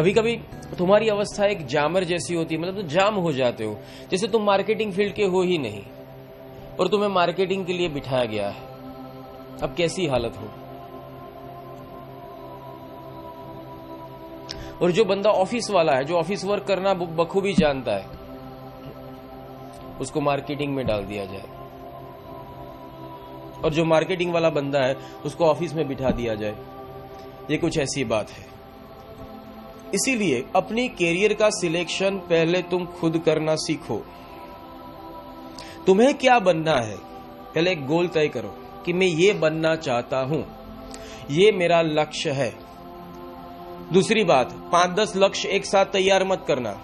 कभी कभी तुम्हारी अवस्था एक जामर जैसी होती है, मतलब तुम जाम हो जाते हो, जैसे तुम मार्केटिंग फील्ड के हो ही नहीं और तुम्हें मार्केटिंग के लिए बिठाया गया है। अब कैसी हालत हो। और जो बंदा ऑफिस वाला है, जो ऑफिस वर्क करना बखूबी जानता है, उसको मार्केटिंग में डाल दिया जाए, और जो मार्केटिंग वाला बंदा है उसको ऑफिस में बिठा दिया जाए। ये कुछ ऐसी बात है। इसीलिए अपनी कैरियर का सिलेक्शन पहले तुम खुद करना सीखो। तुम्हें क्या बनना है, पहले एक गोल तय करो कि मैं ये बनना चाहता हूं, ये मेरा लक्ष्य है। दूसरी बात, 5-10 लक्ष्य एक साथ तैयार मत करना।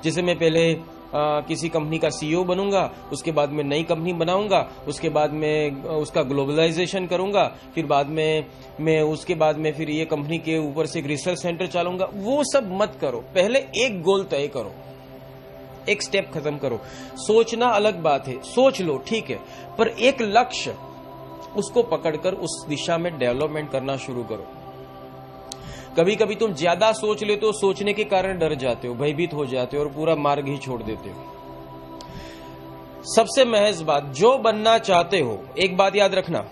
जैसे मैं पहले किसी कंपनी का सीईओ बनूंगा, उसके बाद में नई कंपनी बनाऊंगा, उसके बाद में उसका ग्लोबलाइजेशन करूंगा, फिर बाद में फिर ये कंपनी के ऊपर से एक रिसर्च सेंटर चलाऊंगा। वो सब मत करो। पहले एक गोल तय करो, एक स्टेप खत्म करो। सोचना अलग बात है, सोच लो, ठीक है, पर एक लक्ष्य, उसको पकड़कर उस दिशा में डेवलपमेंट करना शुरू करो। कभी कभी तुम ज्यादा सोच लेते हो, सोचने के कारण डर जाते हो, भयभीत हो जाते हो और पूरा मार्ग ही छोड़ देते हो। सबसे महज बात, जो बनना चाहते हो, एक बात याद रखना,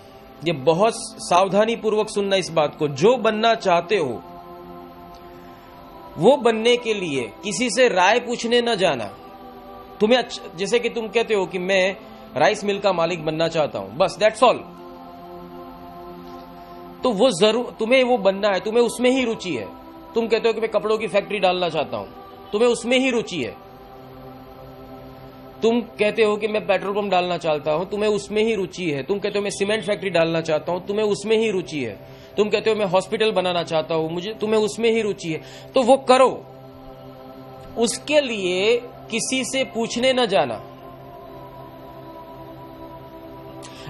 ये बहुत सावधानी पूर्वक सुनना इस बात को, जो बनना चाहते हो वो बनने के लिए किसी से राय पूछने न जाना। तुम्हें जैसे कि तुम कहते हो कि मैं राइस मिल का मालिक बनना चाहता हूं, बस दैट्स ऑल, तो वो जरूर तुम्हें वो बनना है, तुम्हें उसमें ही रुचि है। तुम कहते हो कि मैं कपड़ों की फैक्ट्री डालना चाहता हूं, तुम्हें उसमें ही रुचि है। तुम कहते हो कि मैं पेट्रोल पंप डालना चाहता हूं, तुम्हें उसमें ही रुचि है। तुम कहते हो मैं सीमेंट फैक्ट्री डालना चाहता हूं, तुम्हें उसमें ही रुचि है। तुम कहते हो मैं हॉस्पिटल बनाना चाहता हूं, तुम्हें उसमें ही रुचि है। तो वो करो, उसके लिए किसी से पूछने न जाना।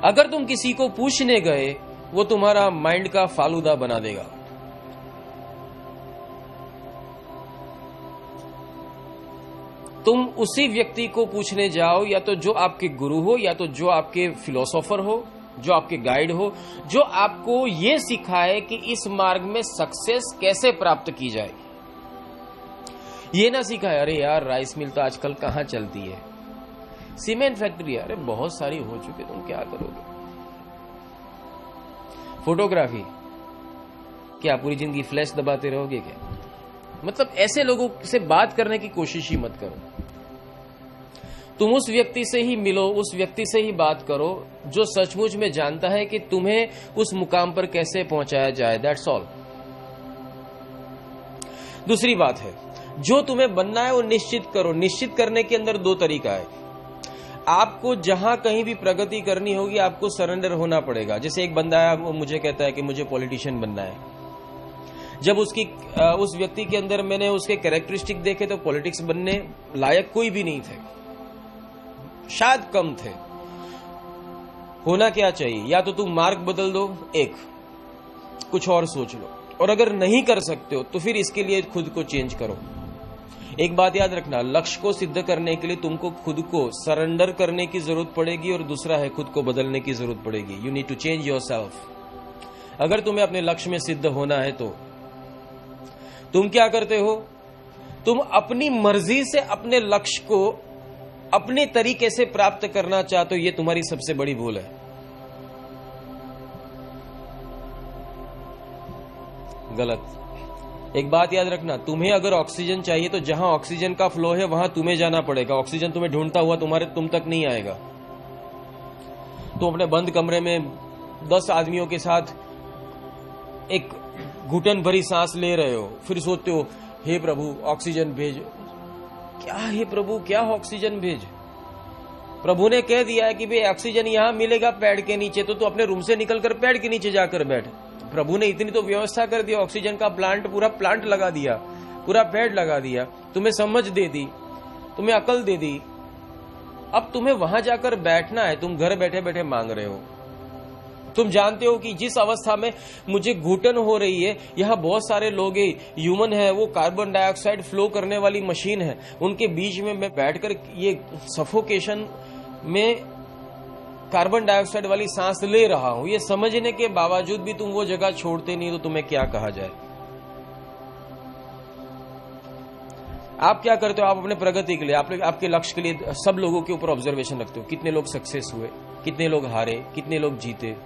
अगर तुम किसी को पूछने गए, वो तुम्हारा माइंड का फालूदा बना देगा। तुम उसी व्यक्ति को पूछने जाओ, या तो जो आपके गुरु हो, या तो जो आपके फिलोसोफर हो, जो आपके गाइड हो, जो आपको ये सिखाए कि इस मार्ग में सक्सेस कैसे प्राप्त की जाए। ये ना सिखाए, अरे यार राइस मिल तो आजकल कहां चलती है, सीमेंट फैक्ट्री अरे बहुत सारी हो चुकी, तुम क्या करोगे। फोटोग्राफी, क्या पूरी जिंदगी फ्लैश दबाते रहोगे क्या। मतलब ऐसे लोगों से बात करने की कोशिश ही मत करो। तुम उस व्यक्ति से ही मिलो, उस व्यक्ति से ही बात करो जो सचमुच में जानता है कि तुम्हें उस मुकाम पर कैसे पहुंचाया जाए। That's all. दूसरी बात है, जो तुम्हें बनना है वो निश्चित करो। निश्चित करने के अंदर 2 तरीका है। आपको जहां कहीं भी प्रगति करनी होगी, आपको सरेंडर होना पड़ेगा। जैसे एक बंदा है, वो मुझे कहता है कि मुझे पॉलिटिशियन बनना है। जब उस व्यक्ति के अंदर मैंने उसके कैरेक्टरिस्टिक देखे तो पॉलिटिक्स बनने लायक कोई भी नहीं थे, शायद कम थे। होना क्या चाहिए, या तो तुम मार्ग बदल दो, एक कुछ और सोच लो, और अगर नहीं कर सकते हो तो फिर इसके लिए खुद को चेंज करो। एक बात याद रखना, लक्ष्य को सिद्ध करने के लिए तुमको खुद को सरेंडर करने की जरूरत पड़ेगी, और दूसरा है खुद को बदलने की जरूरत पड़ेगी। You need to change yourself. अगर तुम्हें अपने लक्ष्य में सिद्ध होना है तो तुम क्या करते हो, तुम अपनी मर्जी से अपने लक्ष्य को अपने तरीके से प्राप्त करना चाहते हो। यह तुम्हारी सबसे बड़ी भूल है। गलत। एक बात याद रखना, तुम्हें अगर ऑक्सीजन चाहिए तो जहां ऑक्सीजन का फ्लो है वहां तुम्हें जाना पड़ेगा। ऑक्सीजन तुम्हें ढूंढता हुआ तुम तक नहीं आएगा। तुम अपने बंद कमरे में 10 आदमियों के साथ एक घुटन भरी सांस ले रहे हो, फिर सोचते हो हे प्रभु ऑक्सीजन भेज। क्या हे प्रभु, क्या ऑक्सीजन भेज। प्रभु ने कह दिया है कि भाई ऑक्सीजन यहां मिलेगा पेड़ के नीचे, तो तू अपने रूम से निकलकर पेड़ के नीचे जाकर बैठ। प्रभु ने इतनी तो व्यवस्था कर दिया, ऑक्सीजन का पूरा प्लांट लगा दिया, पूरा पेड़ लगा दिया, तुम्हें समझ दे दी, तुम्हें अकल दे दी। अब तुम्हें वहां जाकर बैठना है, तुम घर बैठे बैठे मांग रहे हो। तुम जानते हो कि जिस अवस्था में मुझे घुटन हो रही है, यहाँ बहुत सारे लोग ह्यूमन है, वो कार्बन डाइऑक्साइड फ्लो करने वाली मशीन है, उनके बीच में मैं बैठकर ये सफोकेशन में कार्बन डाइऑक्साइड वाली सांस ले रहा हूं। ये समझने के बावजूद भी तुम वो जगह छोड़ते नहीं, तो तुम्हें क्या कहा जाए। आप क्या करते हो, आप अपने प्रगति के लिए, आपके लक्ष्य के लिए सब लोगों के ऊपर ऑब्जर्वेशन रखते हो, कितने लोग सक्सेस हुए, कितने लोग हारे, कितने लोग जीते।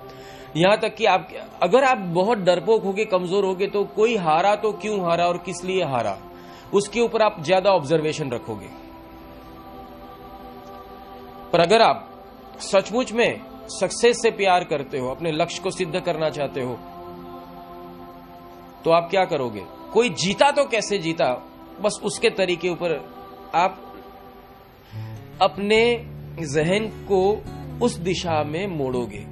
यहां तक कि आप अगर आप बहुत डरपोक होगे, कमजोर होगे, तो कोई हारा तो क्यों हारा और किस लिए हारा, उसके ऊपर आप ज्यादा ऑब्जर्वेशन रखोगे। पर अगर आप सचमुच में सक्सेस से प्यार करते हो, अपने लक्ष्य को सिद्ध करना चाहते हो, तो आप क्या करोगे, कोई जीता तो कैसे जीता, बस उसके तरीके ऊपर आप अपने जहन को उस दिशा में मोड़ोगे।